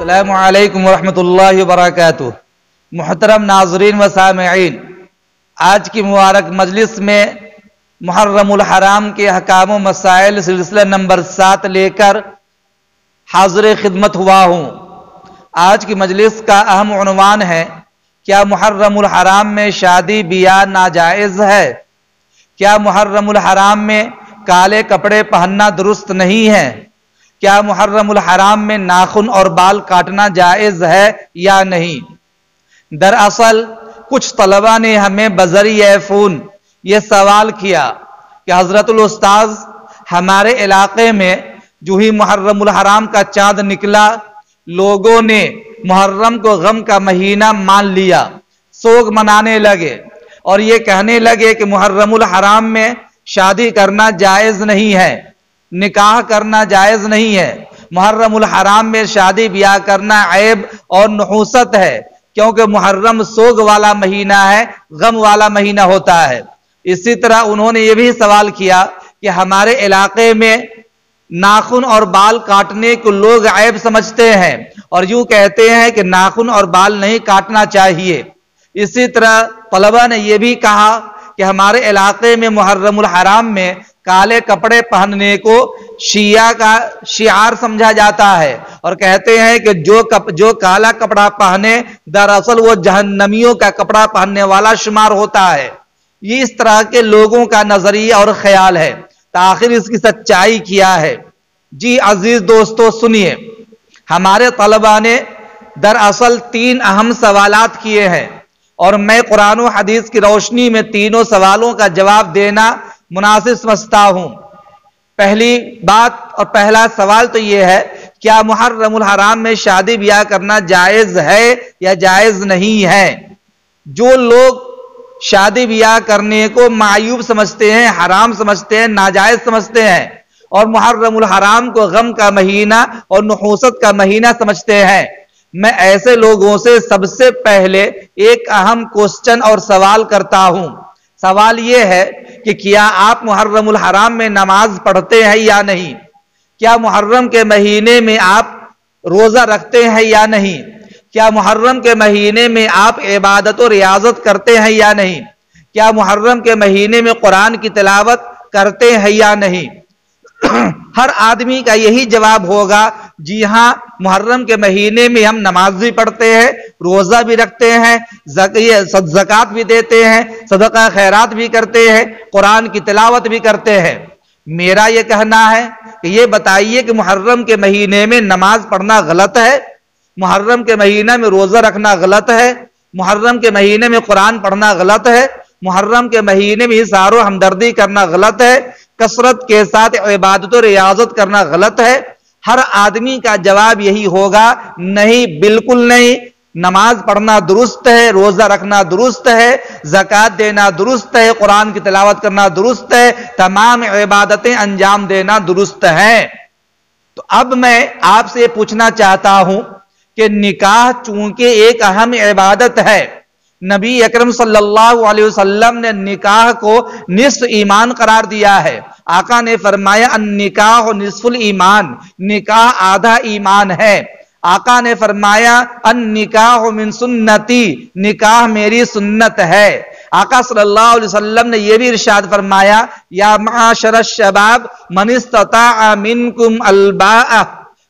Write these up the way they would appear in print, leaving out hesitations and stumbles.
السلام علیکم ورحمۃ اللہ وبرکاتہ۔ محترم ناظرین و سامعین، آج کی مبارک مجلس میں محرم الحرام کے احکام و مسائل سلسلہ نمبر 7 لے کر حاضر خدمت ہوا ہوں۔ آج کی مجلس کا اہم عنوان ہے: کیا محرم الحرام میں شادی بیاہ ناجائز ہے؟ کیا محرم الحرام میں کالے کپڑے پہننا درست نہیں ہے؟ کیا محرم الحرام میں ناخن اور بال کاٹنا جائز ہے یا نہیں؟ دراصل کچھ طلبہ نے ہمیں بذریعہ فون یہ سوال کیا کہ حضرت الاستاذ، ہمارے علاقے میں جو ہی محرم الحرام کا چاند نکلا، لوگوں نے محرم کو غم کا مہینہ مان لیا، سوگ منانے لگے اور یہ کہنے لگے کہ محرم الحرام میں شادی کرنا جائز نہیں ہے، نکاح کرنا جائز نہیں ہے، محرم الحرام میں شادی بیاہ کرنا عیب اور نحوست ہے، کیونکہ محرم سوگ والا مہینہ ہے، غم والا مہینہ ہوتا ہے۔ اسی طرح انہوں نے یہ بھی سوال کیا کہ ہمارے علاقے میں ناخن اور بال کاٹنے کو لوگ عیب سمجھتے ہیں اور یوں کہتے ہیں کہ ناخن اور بال نہیں کاٹنا چاہیے۔ اسی طرح طلبہ نے یہ بھی کہا کہ ہمارے علاقے میں محرم الحرام میں کالے کپڑے پہننے کو شیعہ کا شعار سمجھا جاتا ہے اور کہتے ہیں کہ جو کالا کپڑا پہنے دراصل وہ جہنمیوں کا کپڑا پہننے والا شمار ہوتا ہے۔ یہ اس طرح کے لوگوں کا نظریہ اور خیال ہے، تاخیر اس کی سچائی کیا ہے؟ جی عزیز دوستو، سنیے، ہمارے طلبہ نے دراصل 3 اہم سوالات کیے ہیں اور میں قرآن و حدیث کی روشنی میں تینوں سوالوں کا جواب دینا مناسب سمجھتا ہوں۔ پہلی بات اور پہلا سوال تو یہ ہے: کیا محرم الحرام میں شادی بیاہ کرنا جائز ہے یا جائز نہیں ہے؟ جو لوگ شادی بیاہ کرنے کو معیوب سمجھتے ہیں، حرام سمجھتے ہیں، ناجائز سمجھتے ہیں اور محرم الحرام کو غم کا مہینہ اور نحوست کا مہینہ سمجھتے ہیں، میں ایسے لوگوں سے سب سے پہلے ایک اہم کوسچن اور سوال کرتا ہوں۔ سوال یہ ہے کہ کیا آپ محرم الحرام میں نماز پڑھتے ہیں یا نہیں؟ کیا محرم کے مہینے میں آپ روزہ رکھتے ہیں یا نہیں؟ کیا محرم کے مہینے میں آپ عبادت و ریاضت کرتے ہیں یا نہیں؟ کیا محرم کے مہینے میں قرآن کی تلاوت کرتے ہیں یا نہیں؟ ہر آدمی کا یہی جواب ہوگا: جی ہاں، محرم کے مہینے میں ہم نماز بھی پڑھتے ہیں، روزہ بھی رکھتے ہیں، زکوٰۃ بھی دیتے ہیں، صدقہ خیرات بھی کرتے ہیں، قرآن کی تلاوت بھی کرتے ہیں۔ میرا یہ کہنا ہے کہ یہ بتائیے کہ محرم کے مہینے میں نماز پڑھنا غلط ہے؟ محرم کے مہینے میں روزہ رکھنا غلط ہے؟ محرم کے مہینے میں قرآن پڑھنا غلط ہے؟ محرم کے مہینے میں اظہار و ہمدردی کرنا غلط ہے؟ کثرت کے ساتھ عبادت و ریاضت کرنا غلط ہے؟ ہر آدمی کا جواب یہی ہوگا: نہیں، بالکل نہیں۔ نماز پڑھنا درست ہے، روزہ رکھنا درست ہے، زکوٰۃ دینا درست ہے، قرآن کی تلاوت کرنا درست ہے، تمام عبادتیں انجام دینا درست ہے۔ تو اب میں آپ سے پوچھنا چاہتا ہوں کہ نکاح چونکہ ایک اہم عبادت ہے، نبی اکرم صلی اللہ علیہ وسلم نے نکاح کو نصف ایمان قرار دیا ہے۔ آقا نے فرمایا: النکاح نصف الایمان، نکاح آدھا ایمان ہے۔ آقا نے فرمایا: النکاح من سنتی، نکاح میری سنت ہے۔ آقا صلی اللہ علیہ وسلم نے یہ بھی ارشاد فرمایا: یا معاشر الشباب من استطاع منکم الباء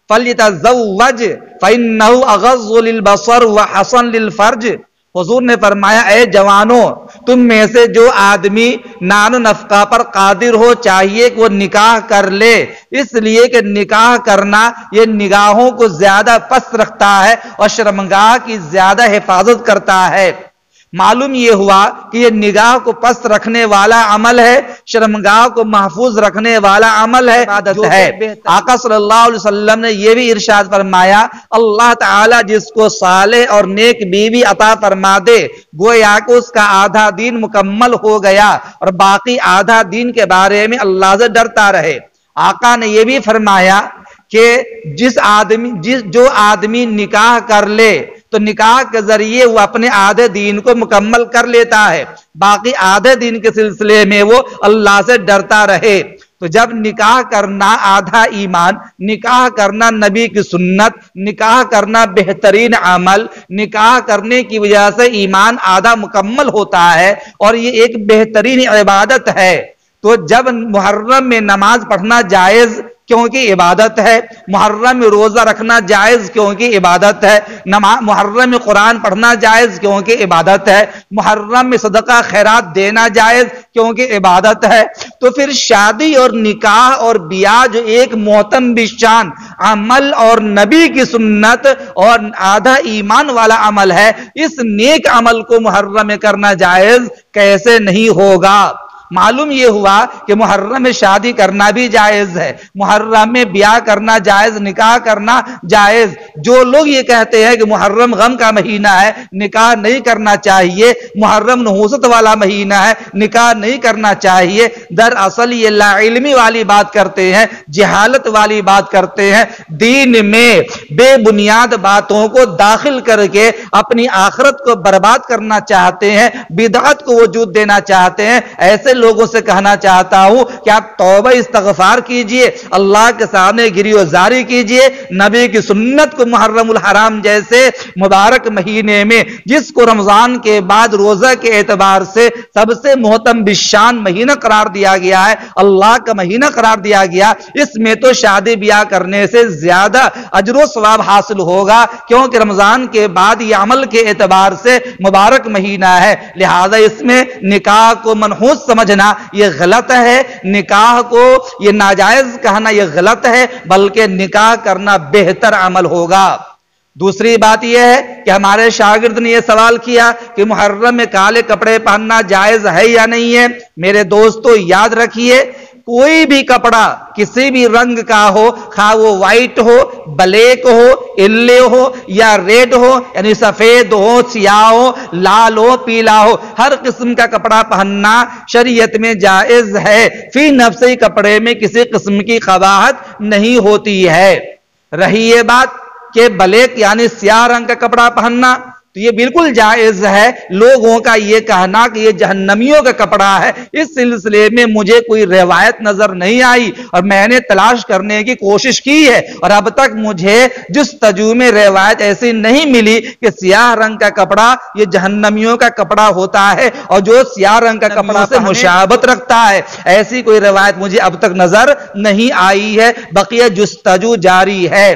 فلیتزوج فإنہ اغض للبصر وحسن للفرج۔ حضور نے فرمایا: اے جوانوں، تم میں سے جو آدمی نان و نفقہ پر قادر ہو چاہیے کہ وہ نکاح کر لے، اس لیے کہ نکاح کرنا یہ نگاہوں کو زیادہ پست رکھتا ہے اور شرمگاہ کی زیادہ حفاظت کرتا ہے۔ معلوم یہ ہوا کہ یہ نگاہ کو پست رکھنے والا عمل ہے، شرمگاہ کو محفوظ رکھنے والا عمل ہے، عبادت ہے۔ آقا صلی اللہ علیہ وسلم نے یہ بھی ارشاد فرمایا: اللہ تعالیٰ جس کو صالح اور نیک بیوی عطا فرما دے، گویا کہ اس کا آدھا دین مکمل ہو گیا اور باقی آدھا دین کے بارے میں اللہ سے ڈرتا رہے۔ آقا نے یہ بھی فرمایا کہ جو آدمی نکاح کر لے تو نکاح کے ذریعے وہ اپنے آدھے دین کو مکمل کر لیتا ہے، باقی آدھے دین کے سلسلے میں وہ اللہ سے ڈرتا رہے۔ تو جب نکاح کرنا آدھا ایمان، نکاح کرنا نبی کی سنت، نکاح کرنا بہترین عمل، نکاح کرنے کی وجہ سے ایمان آدھا مکمل ہوتا ہے اور یہ ایک بہترین عبادت ہے، تو جب محرم میں نماز پڑھنا جائز کیونکہ عبادت ہے، محرم میں روزہ رکھنا جائز کیونکہ عبادت ہے، محرم میں قرآن پڑھنا جائز کیونکہ عبادت ہے، محرم میں صدقہ خیرات دینا جائز کیونکہ عبادت ہے، تو پھر شادی اور نکاح اور بیاہ جو ایک محترم بشان عمل اور نبی کی سنت اور آدھا ایمان والا عمل ہے، اس نیک عمل کو محرم میں کرنا جائز کیسے نہیں ہوگا؟ معلوم یہ ہوا کہ محرم میں شادی کرنا بھی جائز ہے، محرم میں بیاہ کرنا جائز، نکاح کرنا جائز۔ جو لوگ یہ کہتے ہیں کہ محرم غم کا مہینہ ہے، نکاح نہیں کرنا چاہیے، محرم نحوست والا مہینہ ہے، نکاح نہیں کرنا چاہیے، دراصل یہ لا علمی والی بات کرتے ہیں، جہالت والی بات کرتے ہیں، دین میں بے بنیاد باتوں کو داخل کر کے اپنی آخرت کو برباد کرنا چاہتے ہیں، بدعت کو وجود دینا چاہتے ہیں۔ ایسے لوگوں سے کہنا چاہتا ہوں کہ آپ توبہ استغفار کیجئے، اللہ کے سامنے گریزاری کیجئے، نبی کی سنت کو محرم الحرام جیسے مبارک مہینے میں، جس کو رمضان کے بعد روزہ کے اعتبار سے سب سے محترم بشان مہینہ قرار دیا گیا ہے، اللہ کا مہینہ قرار دیا گیا، اس میں تو شادی بیاہ کرنے سے زیادہ اجر و ثواب حاصل ہوگا، کیونکہ رمضان کے بعد یہ عمل کے اعتبار سے مبارک مہینہ ہے، لہذا اس میں نکاح کو منحوس سمجھنا یہ غلط ہے، نکاح کو یہ ناجائز کہنا یہ غلط ہے، بلکہ نکاح کرنا بہتر عمل ہوگا۔ دوسری بات یہ ہے کہ ہمارے شاگرد نے یہ سوال کیا کہ محرم میں کالے کپڑے پہننا جائز ہے یا نہیں ہے؟ میرے دوستو یاد رکھیے، کوئی بھی کپڑا کسی بھی رنگ کا ہو، خواہ وہ وائٹ ہو، بلیک ہو، الے ہو یا ریڈ ہو، یعنی سفید ہو، سیاہ ہو، لال ہو، پیلا ہو، ہر قسم کا کپڑا پہننا شریعت میں جائز ہے، فی نفسی کپڑے میں کسی قسم کی قباحت نہیں ہوتی ہے۔ رہی یہ بات کہ بلیک یعنی سیاہ رنگ کا کپڑا پہننا، تو یہ بالکل جائز ہے۔ لوگوں کا یہ کہنا کہ یہ جہنمیوں کا کپڑا ہے، اس سلسلے میں مجھے کوئی روایت نظر نہیں آئی اور میں نے تلاش کرنے کی کوشش کی ہے، اور اب تک مجھے جستجو میں روایت ایسی نہیں ملی کہ سیاہ رنگ کا کپڑا یہ جہنمیوں کا کپڑا ہوتا ہے، اور جو سیاہ رنگ کا کپڑا سے مشابہت رکھتا ہے، ایسی کوئی روایت مجھے اب تک نظر نہیں آئی ہے، بقیہ جستجو جاری ہے۔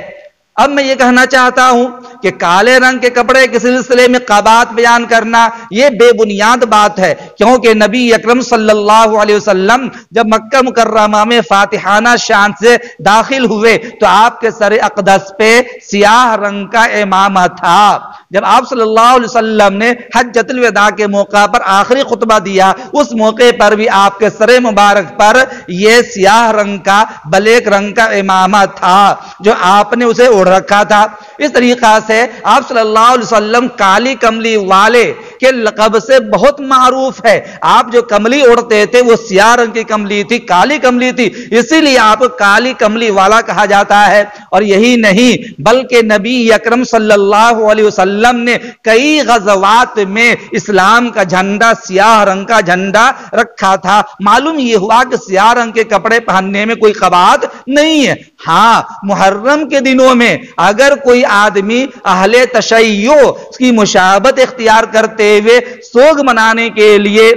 اب میں یہ کہنا چاہتا ہوں کہ کالے رنگ کے کپڑے کے سلسلے میں قباحت بیان کرنا یہ بے بنیاد بات ہے، کیونکہ نبی اکرم صلی اللہ علیہ وسلم جب مکہ مکرمہ میں فاتحانہ شان سے داخل ہوئے تو آپ کے سر اقدس پہ سیاہ رنگ کا امامہ تھا۔ جب آپ صلی اللہ علیہ وسلم نے حجۃ الوداع کے موقع پر آخری خطبہ دیا، اس موقع پر بھی آپ کے سر مبارک پر یہ سیاہ رنگ کا بلیک رنگ کا امامہ تھا جو آپ نے اسے اوڑھ رکھا تھا۔ اس طریقہ سے آپ صلی اللہ علیہ وسلم کالی کملی والے کے لقب سے بہت معروف ہے۔ آپ جو کملی اوڑھتے تھے وہ سیاہ رنگ کی کملی تھی، کالی کملی تھی، اسی لیے آپ کالی کملی والا کہا جاتا ہے۔ اور یہی نہیں بلکہ نبی اکرم صلی اللہ علیہ وسلم نے کئی غزوات میں اسلام کا جھنڈا سیاہ رنگ کا جھنڈا رکھا تھا۔ معلوم یہ ہوا کہ سیاہ رنگ کے کپڑے پہننے میں کوئی قباحت نہیں ہے۔ ہاں، محرم کے دنوں میں اگر کوئی آدمی اہل تشیع کی مشابہت اختیار کرتے ہوئے سوگ منانے کے لیے،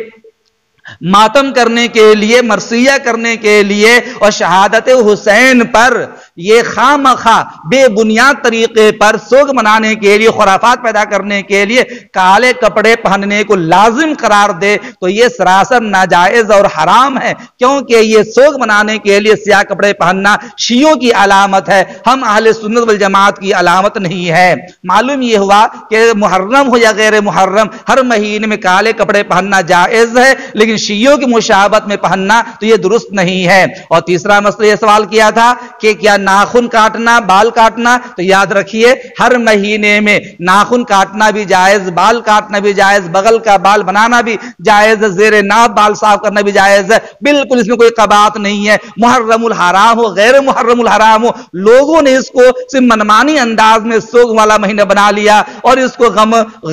ماتم کرنے کے لیے، مرثیہ کرنے کے لیے اور شہادت حسین پر یہ خامخواہ بے بنیاد طریقے پر سوگ منانے کے لیے، خرافات پیدا کرنے کے لیے کالے کپڑے پہننے کو لازم قرار دے تو یہ سراسر ناجائز اور حرام ہے، کیونکہ یہ سوگ منانے کے لیے سیاہ کپڑے پہننا شیعوں کی علامت ہے، ہم اہل سنت والجماعت کی علامت نہیں ہے۔ معلوم یہ ہوا کہ محرم ہو یا غیر محرم ہر مہینے میں کالے کپڑے پہننا جائز ہے، لیکن شیعوں کی مشابہت میں پہننا تو یہ درست نہیں ہے۔ اور تیسرا مسئلہ یہ سوال کیا تھا کہ کیا ناخن کاٹنا، بال کاٹنا، تو یاد رکھیے ہر مہینے میں ناخن کاٹنا بھی جائز، بال کاٹنا بھی جائز، بغل کا بال بنانا بھی جائز، زیر ناف بال صاف کرنا بھی جائز ہے، بالکل اس میں کوئی قباحت نہیں ہے۔ محرم الحرام ہو، غیر محرم الحرام ہو، لوگوں نے اس کو صرف منمانی انداز میں سوگ والا مہینہ بنا لیا اور اس کو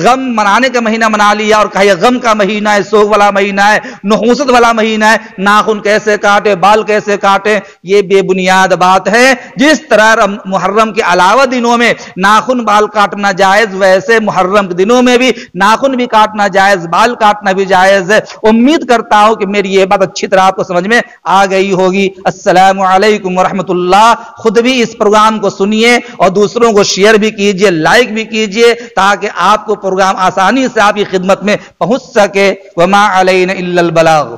غم منانے کا مہینہ بنا لیا اور کہا یہ غم کا مہینہ ہے، سوگ والا مہینہ ہے، نحوست والا مہینہ ہے، ناخن کیسے کاٹے، بال کیسے کاٹے، یہ بے بنیاد بات ہے۔ جس طرح محرم کے علاوہ دنوں میں ناخن بال کاٹنا جائز، ویسے محرم کے دنوں میں بھی ناخن بھی کاٹنا جائز، بال کاٹنا بھی جائز ہے۔ امید کرتا ہوں کہ میری یہ بات اچھی طرح آپ کو سمجھ میں آ گئی ہوگی۔ السلام علیکم ورحمۃ اللہ۔ خود بھی اس پروگرام کو سنیے اور دوسروں کو شیئر بھی کیجئے، لائک بھی کیجئے، تاکہ آپ کو پروگرام آسانی سے آپ کی خدمت میں پہنچ سکے۔ وما علینا الا البلاغ۔